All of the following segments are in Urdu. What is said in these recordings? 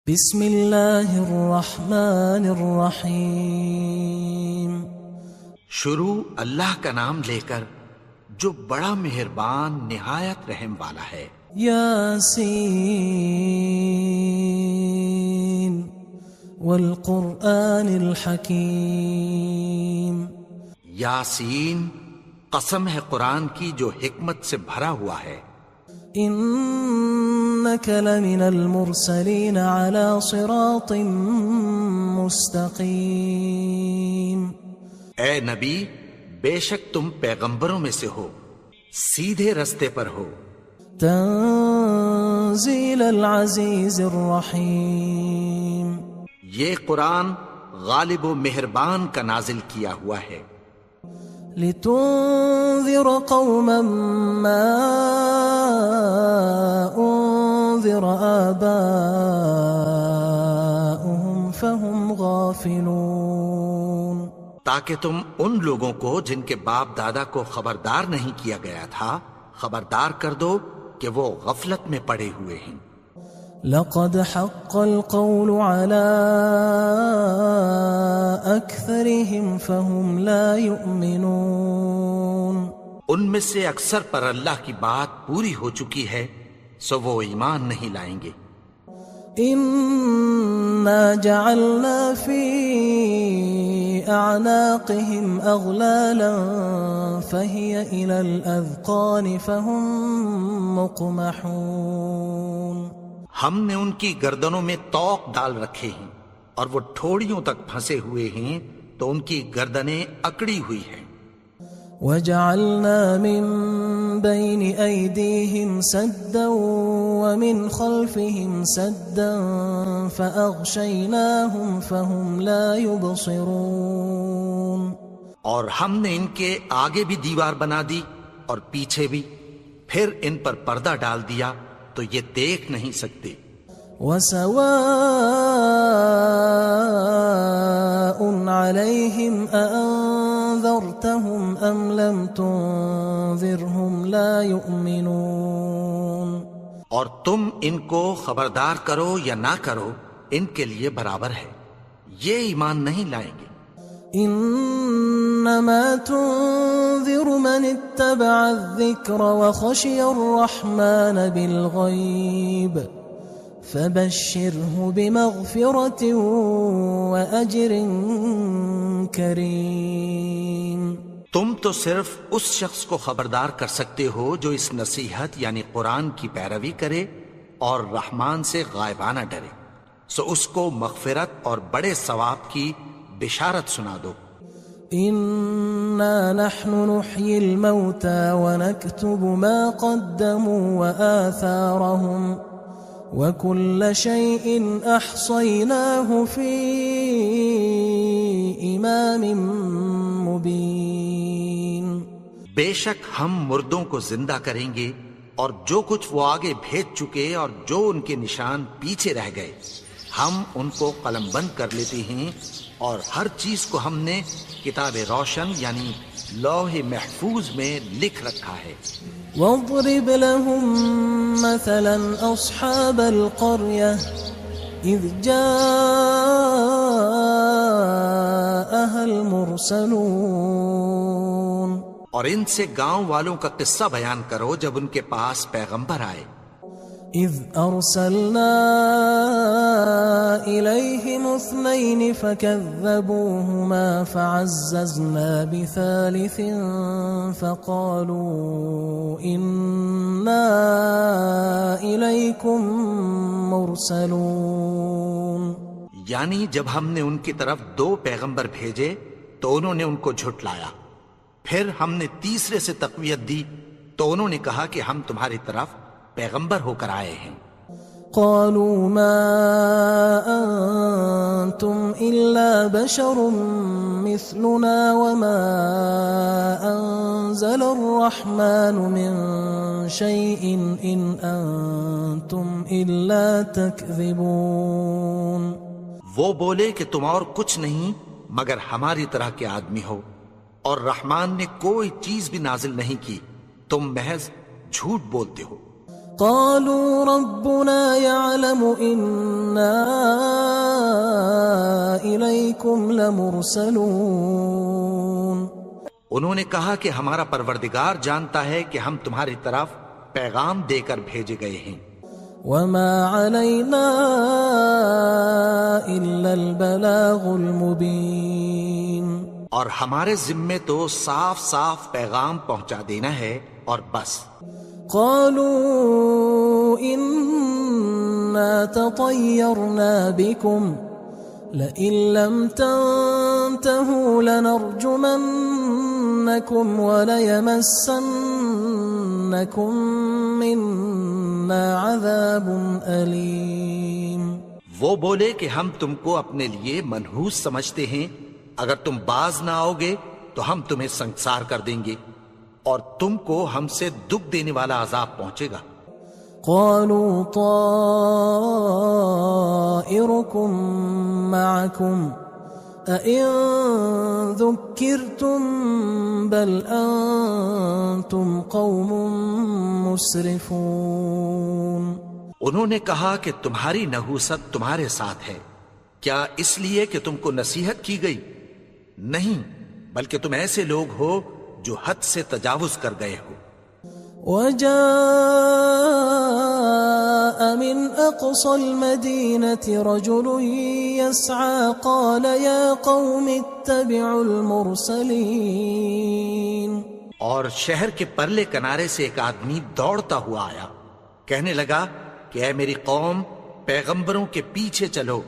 بسم اللہ الرحمن الرحیم۔ شروع اللہ کا نام لے کر جو بڑا مہربان نہایت رحم والا ہے۔ یاسین والقرآن الحکیم۔ یاسین، قسم ہے قرآن کی جو حکمت سے بھرا ہوا ہے۔ انک لمن المرسلین علی صراط مستقیم۔ اے نبی، بے شک تم پیغمبروں میں سے ہو، سیدھے رستے پر ہو۔ تنزیل العزیز الرحیم۔ یہ قرآن غالب و مہربان کا نازل کیا ہوا ہے۔ لتنذر قوما ما انذر آباؤهم فهم غافلون۔ تاکہ تم ان لوگوں کو جن کے باپ دادا کو خبردار نہیں کیا گیا تھا خبردار کر دو کہ وہ غفلت میں پڑے ہوئے ہیں۔ لقد حق القول على أكثرهم فهم لا يؤمنون۔ ان میں سے اکثر پر اللہ کی بات پوری ہو چکی ہے سو وہ ایمان نہیں لائیں گے۔ إنا جعلنا في أعناقهم أغلالا فهي إلى الأذقان فهم مقمحون۔ ہم نے ان کی گردنوں میں طوق ڈال رکھے ہیں اور وہ ٹھوڑیوں تک پھنسے ہوئے ہیں تو ان کی گردنیں اکڑی ہوئی ہیں۔ وَجَعَلْنَا مِن بَيْنِ أَيْدِيهِمْ سَدًّا وَمِنْ خَلْفِهِمْ سَدًّا فَأَغْشَيْنَاهُمْ فَهُمْ لَا يُبْصِرُونَ۔ اور ہم نے ان کے آگے بھی دیوار بنا دی اور پیچھے بھی، پھر ان پر پردہ ڈال دیا تو یہ دیکھ نہیں سکتے۔ وَسَوَاءٌ عَلَيْهِمْ أَأَنذَرْتَهُمْ أَمْ لَمْ تُنذِرْهُمْ لَا يُؤْمِنُونَ۔ اور تم ان کو خبردار کرو یا نہ کرو ان کے لیے برابر ہے، یہ ایمان نہیں لائیں گے۔ انما تنذر من اتبع الذکر وخشی الرحمن بالغیب فبشره بمغفرة واجر کریم۔ تم تو صرف اس شخص کو خبردار کر سکتے ہو جو اس نصیحت یعنی قرآن کی پیروی کرے اور رحمان سے غائبانہ ڈرے، سو اس کو مغفرت اور بڑے ثواب کی بشارت سنا دو۔ انا نحن نحيي الموتى ونكتب ما قدموا وآثارهم وكل شيء احصيناه في امام مبين۔ بے شک ہم مردوں کو زندہ کریں گے اور جو کچھ وہ آگے بھیج چکے اور جو ان کے نشان پیچھے رہ گئے ہم ان کو قلم بند کر لیتے ہیں، اور ہر چیز کو ہم نے کتاب روشن یعنی لوح محفوظ میں لکھ رکھا ہے۔ واضرب لهم مثلا اصحاب القرية اذ جاءها المرسلون۔ اور ان سے گاؤں والوں کا قصہ بیان کرو جب ان کے پاس پیغمبر آئے۔ اذ ارسلنا الیہم اثنین فکذبوہما فعززنا بثالث فقالوا انا الیکم مرسلون۔ یعنی جب ہم نے ان کی طرف 2 پیغمبر بھیجے تو انہوں نے ان کو جھٹلایا، پھر ہم نے تیسرے سے تقویت دی تو انہوں نے کہا کہ ہم تمہاری طرف پیغمبر ہو کر آئے ہیں۔ قالوا ما انتم الا بشر مثلنا وما انزل الرحمن من شيء ان انتم الا تكذبون۔ وہ بولے کہ تم اور کچھ نہیں مگر ہماری طرح کے آدمی ہو، اور رحمان نے کوئی چیز بھی نازل نہیں کی، تم محض جھوٹ بولتے ہو۔ قالوا ربنا يعلم إنا ربكم لمرسلون انہوں نے کہا کہ ہمارا پروردگار جانتا ہے کہ ہم تمہاری طرف پیغام دے کر بھیجے گئے ہیں، وما علينا إلا البلاغ المبين، اور ہمارے ذمے تو صاف صاف پیغام پہنچا دینا ہے اور بس۔ قالوا إنا تطيرنا بكم لئن لم تنتهوا لنرجمنكم وليمسنكم منا عذاب أليم۔ وہ بولے کہ ہم تم کو اپنے لیے منحوس سمجھتے ہیں، اگر تم باز نہ آؤ گے تو ہم تمہیں سنسار کر دیں گے اور تم کو ہم سے دکھ دینے والا عذاب پہنچے گا۔ قالوا طائركم معكم أئن ذكرتم بل أنتم قوم مسرفون۔ انہوں نے کہا کہ تمہاری نحوست تمہارے ساتھ ہے، کیا اس لیے کہ تم کو نصیحت کی گئی؟ نہیں، بلکہ تم ایسے لوگ ہو جو حد سے تجاوز کر گئے ہو۔ وجاء من أقصى المدينة رجل يسعى قال يا قوم اتبعوا المرسلين۔ اور شہر کے پرلے کنارے سے ایک آدمی دوڑتا ہوا آیا، کہنے لگا کہ اے میری قوم، پیغمبروں کے پیچھے چلو۔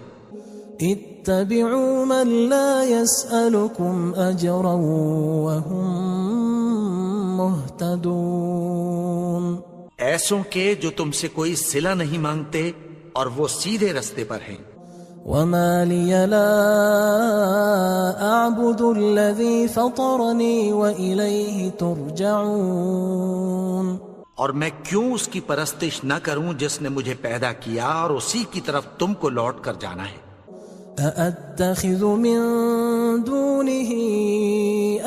اتبعوا من لا يسألكم أجرا وهم مهتدون، ایسوں کے جو تم سے کوئی صلہ نہیں مانگتے اور وہ سیدھے رستے پر ہیں۔ وما لي لا أعبد الذي فطرني وإليه ترجعون، اور میں کیوں اس کی پرستش نہ کروں جس نے مجھے پیدا کیا اور اسی کی طرف تم کو لوٹ کر جانا ہے۔ أأتخذ من دونه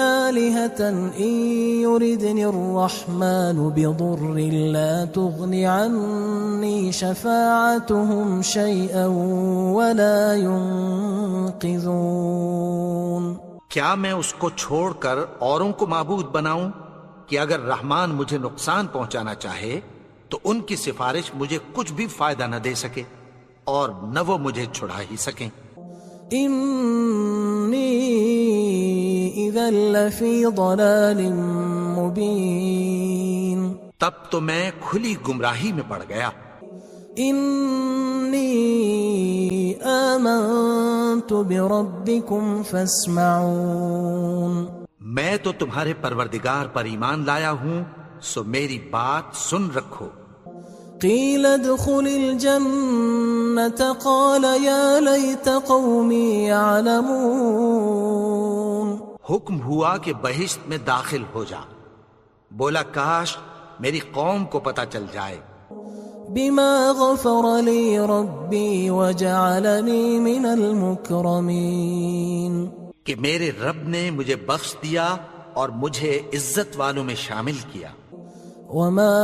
آلهة إن يردني الرحمن بضر لا تغن عني شفاعتهم شيئا ولا ينقذون۔ کیا میں اس کو چھوڑ کر اوروں کو معبود بناؤں کہ اگر رحمان مجھے نقصان پہنچانا چاہے تو ان کی سفارش مجھے کچھ بھی فائدہ نہ دے سکے اور نہ وہ مجھے چھڑا ہی سکیں۔ إني إذا لفي ضلال مبين، تب تو میں کھلی گمراہی میں پڑ گیا۔ إني آمنت بربكم فاسمعون، میں تو تمہارے پروردگار پر ایمان لایا ہوں، سو میری بات سن رکھو۔ قيل ادخل الجنة قال يا ليت قومي يعلمون، حکم ہوا کہ بہشت میں داخل ہو جا، بولا کاش میری قوم کو پتہ چل جائے۔ بما غفر لي ربي وجعلني من المكرمين، کہ میرے رب نے مجھے بخش دیا اور مجھے عزت والوں میں شامل کیا۔ وما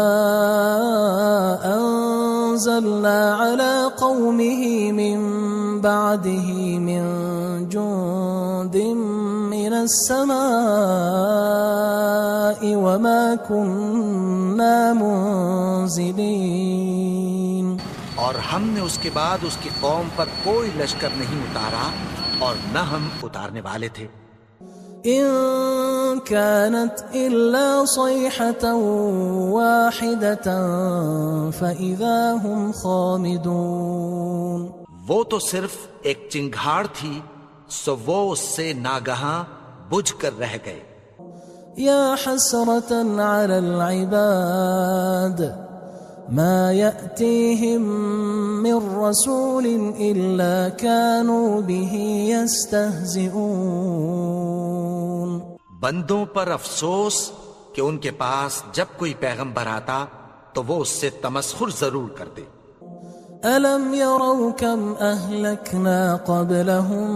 أنزلنا على قومه من بعده من جند من السماء وما كنا منزلين، اور ہم نے اس کے بعد اس کی قوم پر کوئی لشکر نہیں اتارا اور نہ ہم اتارنے والے تھے۔ إن كانت إلا صيحة واحدة فإذا هم خامدون، وہ تو صرف ایک چنگھاڑ تھی، سو وہ اس سے ناگہاں بجھ کر رہ گئے۔ يا حسرة على العباد ما يأتيهم من رسول إلا كانوا به يستهزئون، بندوں پر افسوس کہ ان کے پاس جب کوئی پیغمبر آتا تو وہ اس سے تمسخر ضرور کرتے۔ ألم يروا كم أهلكنا قبلهم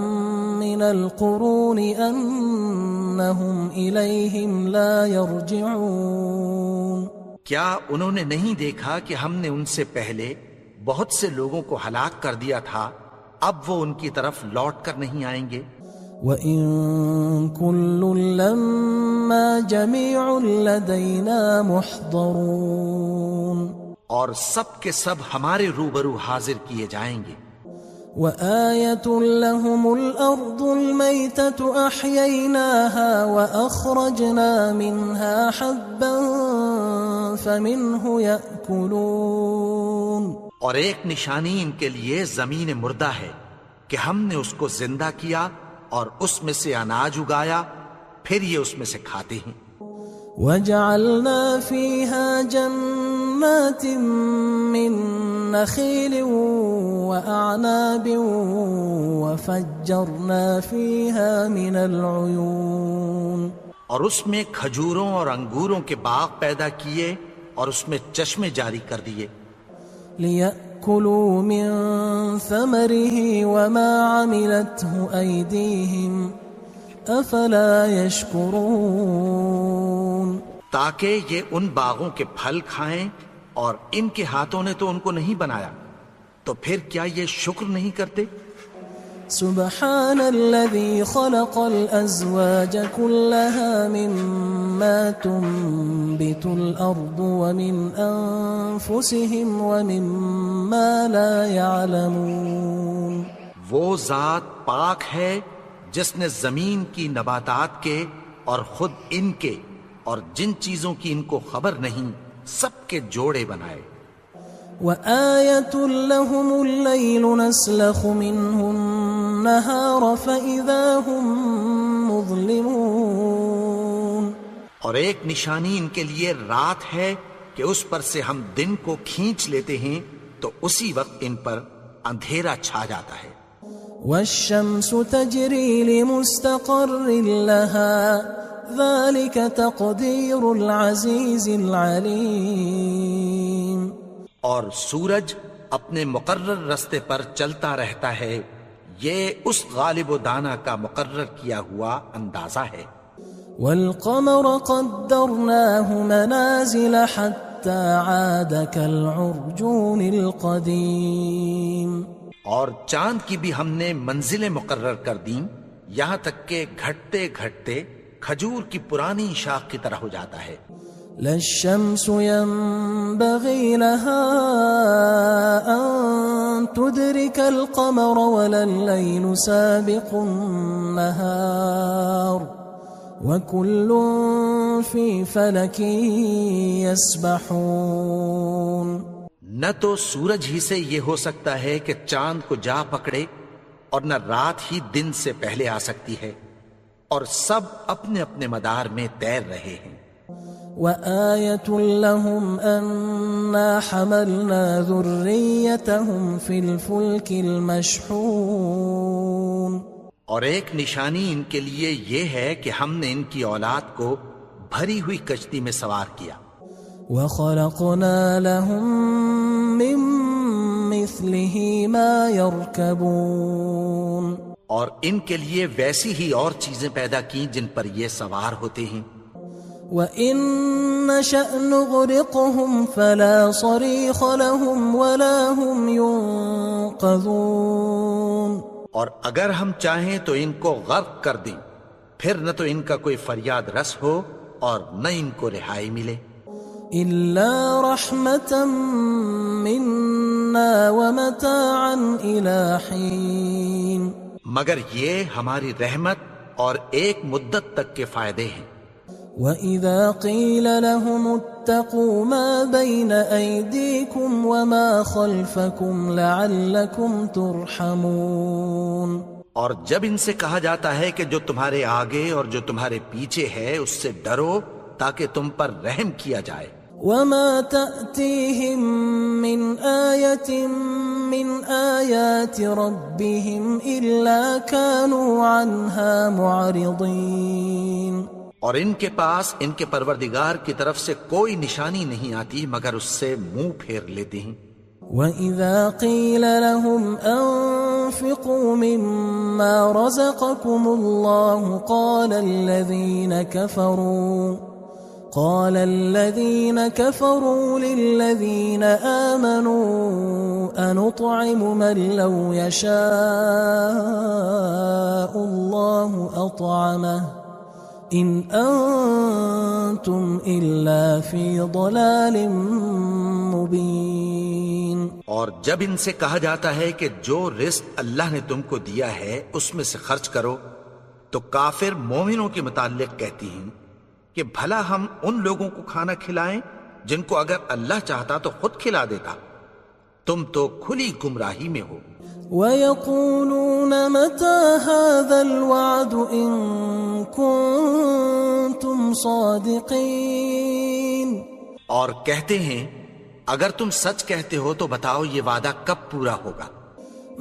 من القرون أنهم إليهم لا يرجعون، کیا انہوں نے نہیں دیکھا کہ ہم نے ان سے پہلے بہت سے لوگوں کو ہلاک کر دیا تھا اب وہ ان کی طرف لوٹ کر نہیں آئیں گے۔ وَإِن كُلٌّ لَمَّا جَمِيعٌ لَدَيْنَا مُحْضَرُونَ، اور سب کے سب ہمارے روبرو حاضر کیے جائیں گے۔ وَآيَةٌ لَهُمُ الْأَرْضُ الْمَيْتَةُ أَحْيَيْنَاهَا وَأَخْرَجْنَا مِنْهَا حَبًّا فَمِنْهُ يَأْكُلُونَ، اور ایک نشانی ان کے لیے زمین مردہ ہے کہ ہم نے اس کو زندہ کیا اور اس میں سے اناج اگایا، پھر یہ اس میں سے کھاتے ہیں۔ وَجَعَلْنَا فِيهَا جَنَّاتٍ مِّن نَخِيلٍ وَأَعْنَابٍ وَفَجَّرْنَا فِيهَا مِنَ الْعُيُونِ، اور اس میں کھجوروں اور انگوروں کے باغ پیدا کیے اور اس میں چشمے جاری کر دیے، لِيَأْكُلُوا مِن ثَمَرِهِ وَمَا عَمِلَتْهُ أَيْدِيهِمْ أَفَلَا يَشْكُرُونَ، تاکہ یہ ان باغوں کے پھل کھائیں، اور ان کے ہاتھوں نے تو ان کو نہیں بنایا، تو پھر کیا یہ شکر نہیں کرتے؟ سبحان الذي خلق الأزواج كلها مما تنبت الأرض ومن أنفسهم ومما لا يعلمون، وہ ذات پاک ہے جس نے زمین کی نباتات کے اور خود ان کے اور جن چیزوں کی ان کو خبر نہیں سب کے جوڑے بنائے۔ وآية لهم الليل نسلخ منه النهار فإذا هم مظلمون، اور ایک نشانی ان کے لیے رات ہے کہ اس پر سے ہم دن کو کھینچ لیتے ہیں تو اسی وقت ان پر اندھیرا چھا جاتا ہے۔ والشمس تجري لمستقر لها ذلك تقدير العزيز العليم، اور سورج اپنے مقرر رستے پر چلتا رہتا ہے، یہ اس غالب و دانا کا مقرر کیا ہوا اندازہ ہے۔ والقمر قدرناه منازل حتى عاد كالعرجون القديم، اور چاند کی بھی ہم نے منزلیں مقرر کر دیں، یہاں تک کہ گھٹتے گھٹتے کھجور کی پرانی شاخ کی طرح ہو جاتا ہے۔ لا الشمس ينبغي لها أن تدرك القمر ولا الليل سابق النهار وكل في فلك يسبحون، نہ تو سورج ہی سے یہ ہو سکتا ہے کہ چاند کو جا پکڑے، اور نہ رات ہی دن سے پہلے آ سکتی ہے، اور سب اپنے اپنے مدار میں تیر رہے ہیں۔ وآية لهم أنا حملنا ذريتهم في الفلك المشحون، اور ایک نشانی ان کے لیے یہ ہے کہ ہم نے ان کی اولاد کو بھری ہوئی کشتی میں سوار کیا۔ وخلقنا لهم من مثله ما يركبون، اور ان کے لیے ویسی ہی اور چیزیں پیدا کی جن پر یہ سوار ہوتے ہیں۔ وَإِن نَّشَأْ نُغْرِقْهُمْ فَلَا صَرِيخَ لَهُمْ وَلَا هُمْ يُنقَذُونَ، اور اگر ہم چاہیں تو ان کو غرق کر دیں، پھر نہ تو ان کا کوئی فریاد رس ہو اور نہ ان کو رہائی ملے۔ إِلَّا رَحْمَةً مِنَّا وَمَتَاعًا إِلَى حِينٍ، مگر یہ ہماری رحمت اور ایک مدت تک کے فائدے ہیں۔ وَإِذَا قِيلَ لَهُمُ اتَّقُوا مَا بَيْنَ أَيْدِيكُمْ وَمَا خَلْفَكُمْ لَعَلَّكُمْ تُرْحَمُونَ، اور جب ان سے کہا جاتا ہے کہ جو تمہارے آگے اور جو تمہارے پیچھے ہے اس سے ڈرو تاکہ تم پر رحم کیا جائے۔ وَمَا تَأْتِيهِم مِّنْ آيَةٍ مِّنْ آيَاتِ رَبِّهِمْ إِلَّا كَانُوا عَنْهَا مُعْرِضِينَ، اور ان کے پاس ان کے پروردگار کی طرف سے کوئی نشانی نہیں آتی مگر اس سے منہ پھیر لیتے ہیں۔ وَإِذَا قِيلَ لَهُمْ أَنفِقُوا مِمَّا رَزَقَكُمُ اللَّهُ قال الذين كفروا للذين آمنوا أنطعم من لو يشاء الله أطعمه إن أنتم إلا في ضلال مبين. اور جب ان سے کہا جاتا ہے کہ جو رزق اللہ نے تم کو دیا ہے اس میں سے خرچ کرو، تو کافر مومنوں کے متعلق کہتی ہیں کہ بھلا ہم ان لوگوں کو کھانا کھلائیں جن کو اگر اللہ چاہتا تو خود کھلا دیتا. تم تو کھلی گمراہی میں ہو. وَيَقُولُونَ مَتَى هَذَا الْوَعْدُ إِن كُنتُمْ صَادِقِينَ. اور کہتے ہیں اگر تم سچ کہتے ہو تو بتاؤ یہ وعدہ کب پورا ہوگا.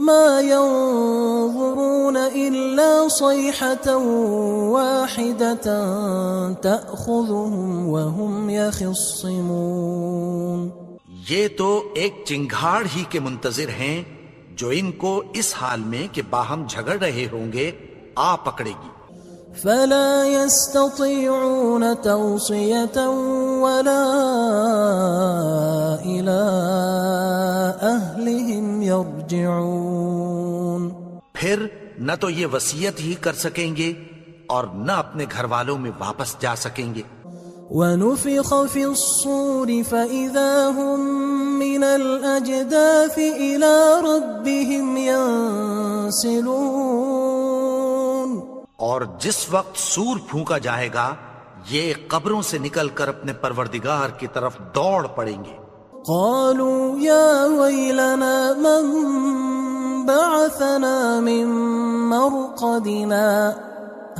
ما ينظرون إلا صيحة واحدة تأخذهم وهم يخصمون. یہ تو ایک چنگھاڑ ہی کے منتظر ہیں جو ان کو اس حال میں کہ باہم جھگڑ رہے ہوں گے آ پکڑے گی. فلا يستطيعون توصية ولا إلى أهلهم يرجعون. پھر نہ تو یہ وصیت ہی کر سکیں گے اور نہ اپنے گھر والوں میں واپس جا سکیں گے. ونفخ في الصور فإذا هم من الأجداث إلى ربهم ينسلون. اور جس وقت سور پھونکا جائے گا یہ قبروں سے نکل کر اپنے پروردگار کی طرف دوڑ پڑیں گے. قالوا يا ويلنا من بعثنا من مرقدنا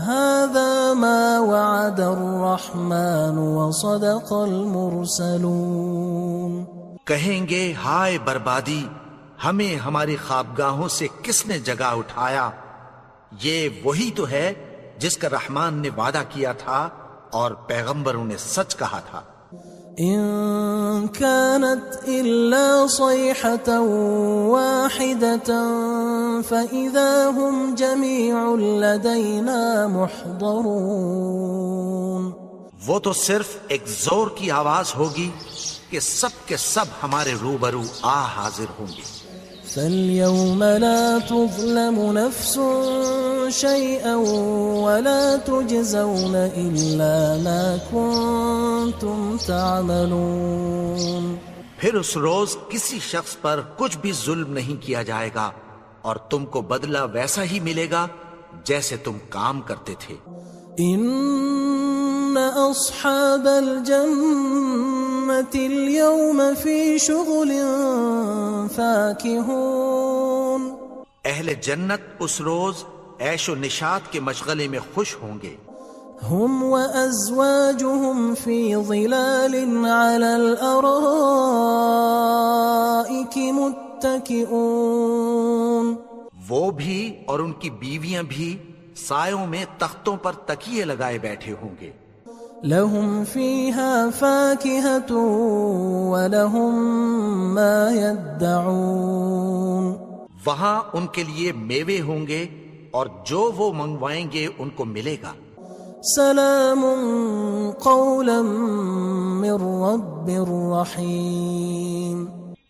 هذا ما وعد الرحمن وصدق المرسلون. کہیں گے ہائے بربادی، ہمیں ہماری خوابگاہوں سے کس نے جگا اٹھایا. یہ وہی تو ہے جس کا رحمان نے وعدہ کیا تھا اور پیغمبروں نے سچ کہا تھا. إن كانت إلا صيحة واحدة فإذا هم جميع لدينا محضرون. وہ تو صرف ایک زور کی آواز ہوگی کہ سب کے سب ہمارے روبرو حاضر ہوں گے. فاليوم لا تظلم نفس شيئا ولا تجزون إلا ما كنتم تعملون. پھر اس روز کسی شخص پر کچھ بھی ظلم نہیں کیا جائے گا اور تم کو بدلہ ویسا ہی ملے گا جیسے تم کام کرتے تھے. إن أصحاب الجنة اليوم في شغل فاكهون. اہل جنت اس روز عیش و نشاط کے مشغلے میں خوش ہوں گے. هم وأزواجهم في ظلال على الأرائك متكئون. وہ بھی اور ان کی بیویاں بھی سایوں میں تختوں پر تکیے لگائے بیٹھے ہوں گے. لهم فيها فاكهة ولهم ما يدعون. وہاں ان کے لیے میوے ہوں گے اور جو وہ منگوائیں گے ان کو ملے گا. سلام قولا من رب رحیم.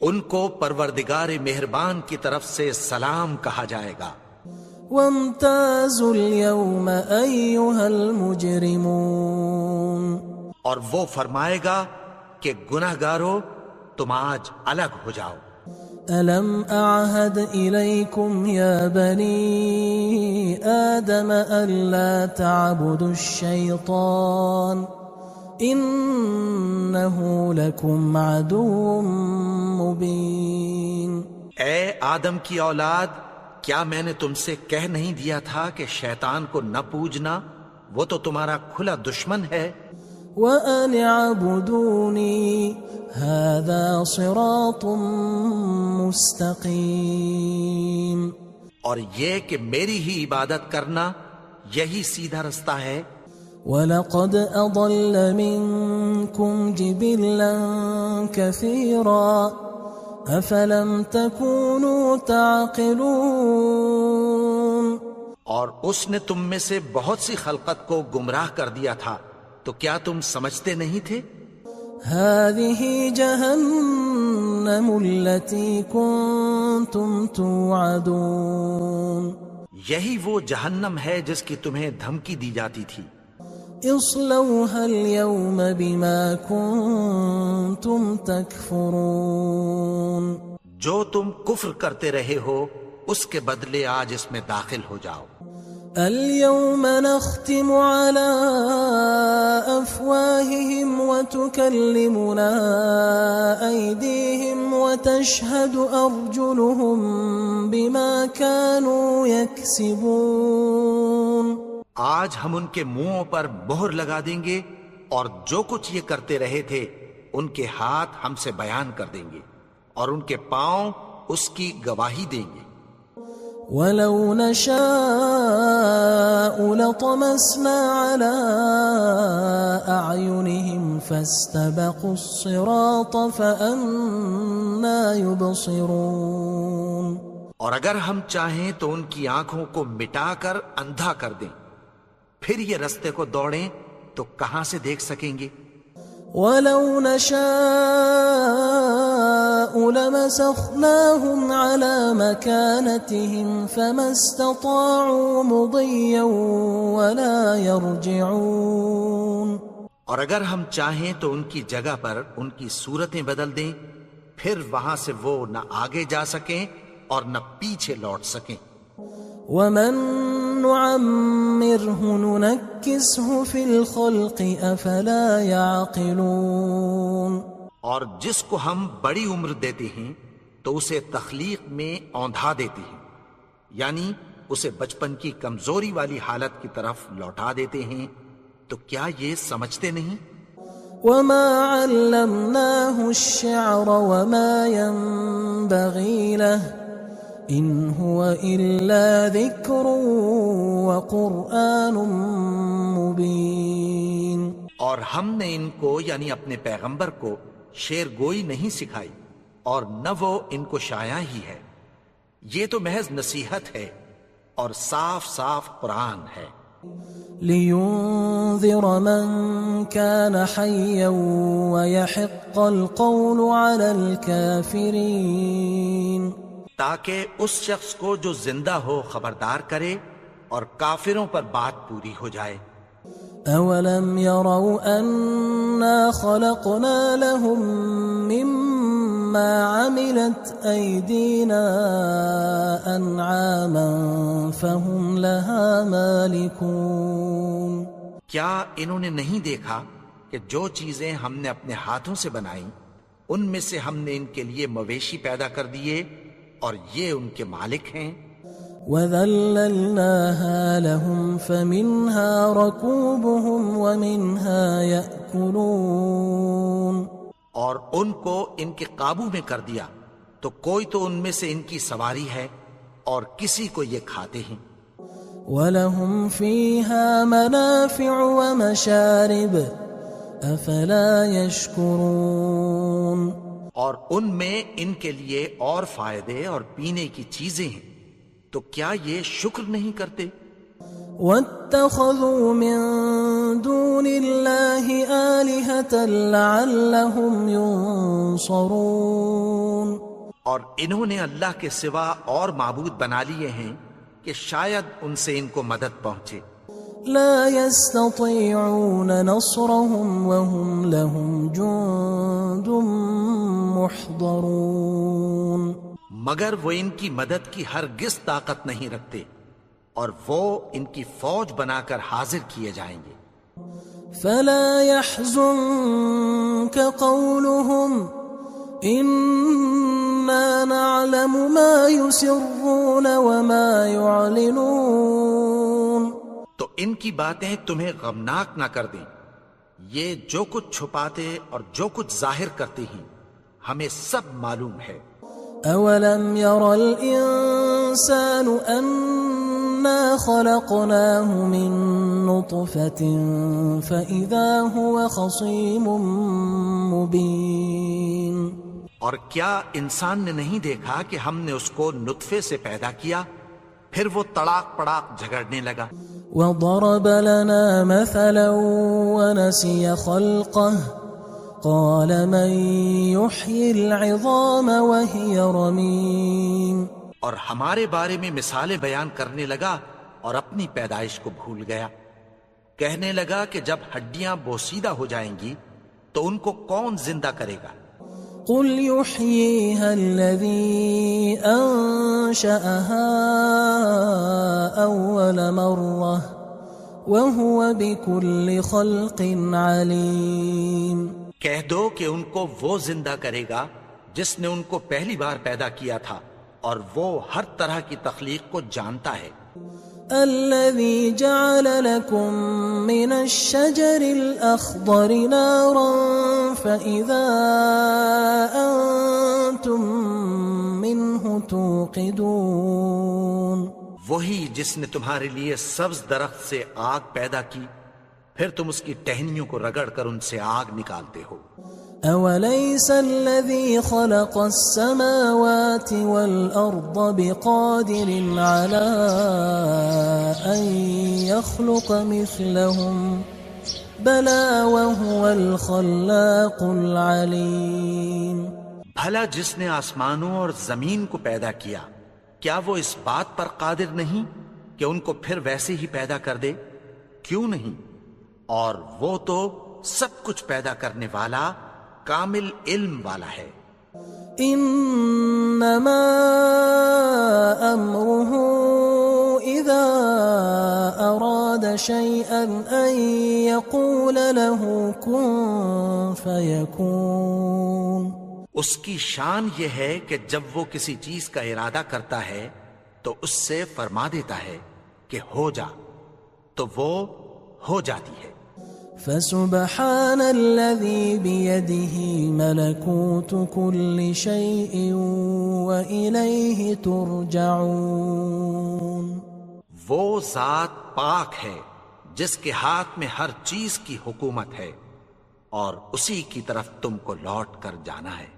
ان کو پروردگار مہربان کی طرف سے سلام کہا جائے گا. وامتازوا اليوم أيها المجرمون. اور وہ فرمائے گا کہ گناہگارو تم آج الگ ہو جاؤ. ألم أعهد إليكم يا بني آدم ألا تعبدوا الشيطان إنه لكم عدو مبين. اے آدم کی اولاد، کیا میں نے تم سے کہہ نہیں دیا تھا کہ شیطان کو نہ پوجنا، وہ تو تمہارا کھلا دشمن ہے. وَأَنِ اعْبُدُونِي هَذَا صِرَاطٌ مُسْتَقِيمٌ. اور یہ کہ میری ہی عبادت کرنا یہی سیدھا رستہ ہے. وَلَقَدْ أَضَلَّ مِنْكُمْ جِبِلًّا كَثِيرًا أَفَلَمْ تَكُونُوا تَعْقِلُونَ. اور اس نے تم میں سے بہت سی خلقت کو گمراہ کر دیا تھا، تو کیا تم سمجھتے نہیں تھے؟ هذه جهنم التي كنتم توعدون یہی وہ جہنم ہے جس کی تمہیں دھمکی دی جاتی تھی. اصلوها اليوم بما كنتم تكفرون جو تم کفر کرتے رہے ہو اس کے بدلے آج اس میں داخل ہو جاؤ. اليوم نختم على أفواههم وتكلمنا أيديهم وتشهد أرجلهم بما كانوا يكسبون. آج ہم ان کے منہوں پر مہر لگا دیں گے اور جو کچھ یہ کرتے رہے تھے ان کے ہاتھ ہم سے بیان کر دیں گے اور ان کے پاؤں اس کی گواہی دیں گے. ولو نشاء لطمسنا على أعينهم فاستبقوا الصراط فأنى يبصرون. اور اگر ہم چاہیں تو ان کی آنکھوں کو مٹا کر اندھا کر دیں، پھر یہ رستے کو دوڑیں تو کہاں سے دیکھ سکیں گے. ولو نشاء لمسخناهم على مكانتهم فما استطاعوا مضيا ولا يرجعون. اور اگر ہم چاہیں تو ان کی جگہ پر ان کی صورتیں بدل دیں، پھر وہاں سے وہ نہ آگے جا سکیں اور نہ پیچھے لوٹ سکیں. ومن نعمره ننكسه في الخلق افلا يعقلون. اور جس کو ہم بڑی عمر دیتے ہیں تو اسے تخلیق میں اوندھا دیتے ہیں، یعنی اسے بچپن کی کمزوری والی حالت کی طرف لوٹا دیتے ہیں. تو کیا یہ سمجھتے نہیں؟ وما علمناه الشعر وما ينبغي له ان هو الا ذكر وقرآن مبين. اور ہم نے ان کو یعنی اپنے پیغمبر کو شعر گوئی نہیں سکھائی اور نہ وہ ان کو شایع ہی ہے، یہ تو محض نصیحت ہے اور صاف صاف قرآن ہے. لينذر من كان حيا ويحق القول على الكافرين. تاکہ اس شخص کو جو زندہ ہو خبردار کرے اور کافروں پر بات پوری ہو جائے. اولم يروا انا خلقنا لهم مما عملت ايدينا انعاما فهم لها مالكون. کیا انہوں نے نہیں دیکھا کہ جو چیزیں ہم نے اپنے ہاتھوں سے بنائیں ان میں سے ہم نے ان کے لیے مویشی پیدا کر دیے اور یہ ان کے مالک ہیں. وَذَلَّلْنَاهَا لَهُمْ فَمِنْهَا رَكُوبُهُمْ وَمِنْهَا يَأْكُلُونَ. اور ان کو ان کے قابو میں کر دیا تو کوئی تو ان میں سے ان کی سواری ہے اور کسی کو یہ کھاتے ہیں. وَلَهُمْ فِيهَا مَنَافِعُ وَمَشَارِبُ أَفَلَا يَشْكُرُونَ. اور ان میں ان کے لیے اور فائدے اور پینے کی چیزیں ہیں، تو کیا یہ شکر نہیں کرتے؟ وَاتَّخَذُوا مِن دُونِ اللَّهِ آلِهَةً لَعَلَّهُمْ يُنصَرُونَ. اور انہوں نے اللہ کے سوا اور معبود بنا لیے ہیں کہ شاید ان سے ان کو مدد پہنچے. لا يستطيعون نصرهم وهم لهم جند محضرون. مگر وہ ان کی مدد کی ہرگز طاقت نہیں رکھتے اور وہ ان کی فوج بنا کر حاضر کیے جائیں گے. فلا يحزنك قولهم إنا نعلم ما يسرون وما يعلنون. تو ان کی باتیں تمہیں غمناک نہ کر دیں، یہ جو کچھ چھپاتے اور جو کچھ ظاہر کرتے ہیں ہمیں سب معلوم ہے. أولم ير الإنسان أنا خلقناه من نطفة فإذا هو خصيم مبين. اور کیا انسان نے نہیں دیکھا کہ ہم نے اس کو نطفے سے پیدا کیا، پھر وہ تڑاک پڑاک جھگڑنے لگا. وضرب لنا مثلا ونسي خلقه قال من يحيي العظام وهي رميم اور ہمارے بارے میں مثالیں بیان کرنے لگا اور اپنی پیدائش کو بھول گیا. کہنے لگا کہ جب ہڈیاں بوسیدہ ہو جائیں گی تو ان کو کون زندہ کرے گا؟ قل يحييها الذي أنشأها أول مرة وهو بكل خلق عليم. کہہ دو کہ ان کو وہ زندہ کرے گا جس نے ان کو پہلی بار پیدا کیا تھا اور وہ ہر طرح کی تخلیق کو جانتا ہے. الذي جعل لكم من الشجر الأخضر نارا فإذا أنتم منه توقدون. وہی جس نے تمہارے لیے سبز درخت سے آگ پیدا کی پھر تم اس کی ٹہنیوں کو رگڑ کر ان سے آگ نکالتے ہو. أوليس الذي خلق السماوات والأرض بقادر على أن يخلق مثلهم بلى وهو الخلاق العليم. بھلا جس نے آسمانوں اور زمین کو پیدا کیا کیا وہ اس بات پر قادر نہیں کہ ان کو پھر ویسے ہی پیدا کر دے؟ کیوں نہیں؟ اور وہ تو سب کچھ پیدا کرنے والا کامل علم والا ہے. انما امره اذا اراد شيئا ان يقول له كن فيكون. اس کی شان یہ ہے کہ جب وہ کسی چیز کا ارادہ کرتا ہے تو اس سے فرما دیتا ہے کہ ہو جا تو وہ ہو جاتی ہے. فسبحان الذي بيده ملكوت كل شيء وإليه ترجعون. وہ ذات پاک ہے جس کے ہاتھ میں ہر چیز کی حکومت ہے اور اسی کی طرف تم کو لوٹ کر جانا ہے.